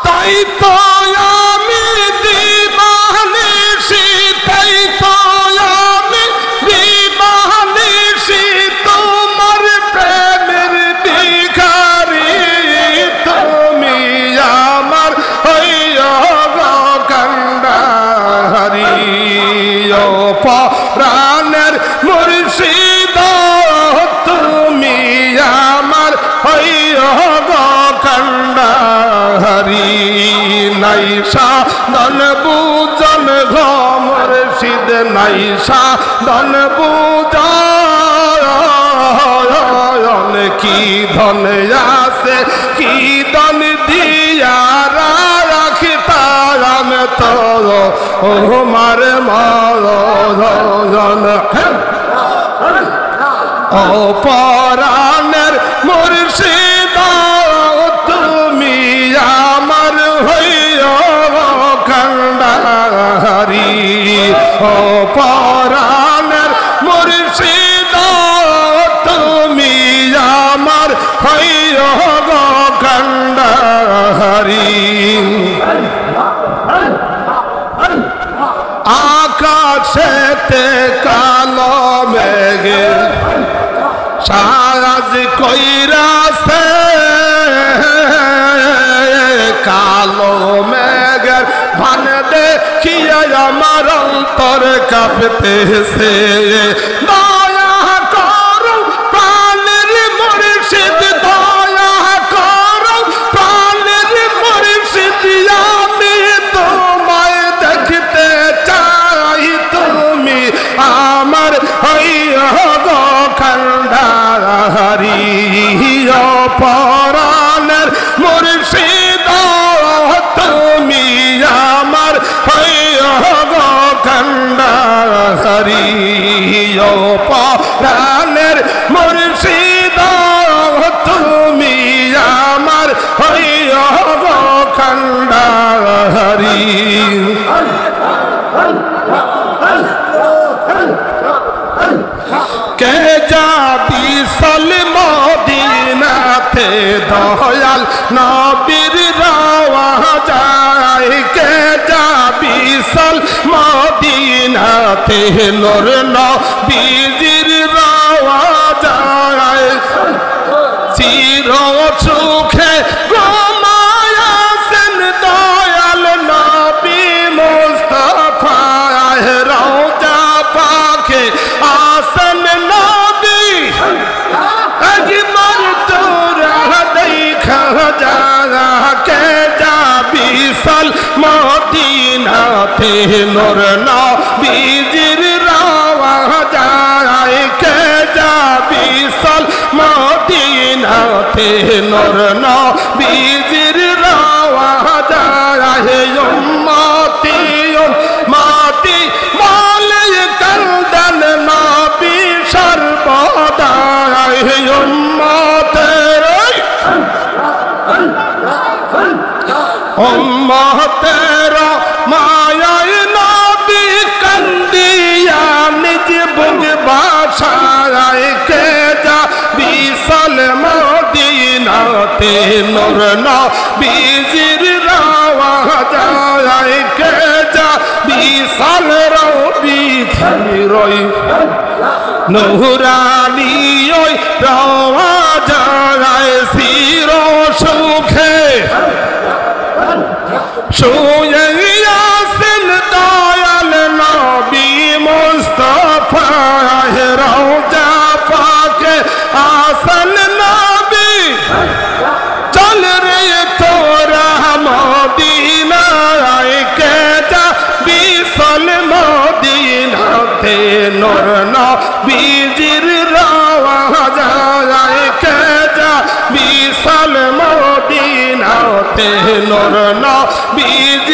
তাই তো আমি দিবানিশি, তাই তো আমি দিবানিশি তোমার প্রেমের ভিখারি। তুমি আমার হইয়া গো কান্ডারি, ও পরাণের মুর্শিদ তুমি আমার হইয়া গো কান্ডারি। নাই সাধন বুজন গো মুর্শিদ, নাই সাধন বুজন। কি ধন আছে কি ধন দিয়া রাখিতাম তো আমার মরণ। ও পরাণের মুর্শিদ তুমি আমার হইয়া কান্ডারি। ও পরাণের মুর্শিদ তুমি আমার হইয়া কান্ডারি। আকাশেতে কালো মেঘে সাজ কইরাছে, কালো মেঘের ভান দেখিয়া আমার অন্তর কাঁপতেছে। দয়া করো প্রাণের মুর্শিদ, দয়া করো প্রাণের মুর্শিদ, আমি তোমায় দেখতে চাই। তুমি আমার হইয়া গো কান্ডারি। ও পরাণের মুর্শিদ তুমি আমার হইয়া গো কান্ডারি। ও পরাণের মুর্শিদ তুমি আমার হইয়া গো কান্ডারি। কে যাবি সল মদিনাতে দয়াল নবীর রওয়া যায়। কে যাবি সল মদিনাতে নূর নবীর রওয়া যায়। চির সুখে ঘুমায়াছেন দয়াল নবী মুস্তাফা, রওজা পাকে আসন নবী একবার তোরা দেখা যা। কে যাবি সল মদিনাতে নূর নবীর রওয়া যায়। কে যাবি সল মদিনাতে নূর নবীর রওয়া যায়। উম্মতি উম্মতি বলে কান্দেন নবী সর্বদা। উম্মতের উম্মতের মায়ায় নবী কান্দিয়া নিজ বুক বাসায়। কে যাবি সল মদিনাতে নূর নবীর রওয়া যায়। কে যাবি সল রবি রই নুরানি ওই রওয়া যায়। চির সুখে শুয়ে আছেন দয়াল নবী মুস্তাফা, রওজা পাকে আসন নবী। চল রে তোরা মদিনায়, কে যাবি সল মদিনাতে নূর নবীর রওয়া যায়। কে যাবি সল মদিনাতে নূর নবীর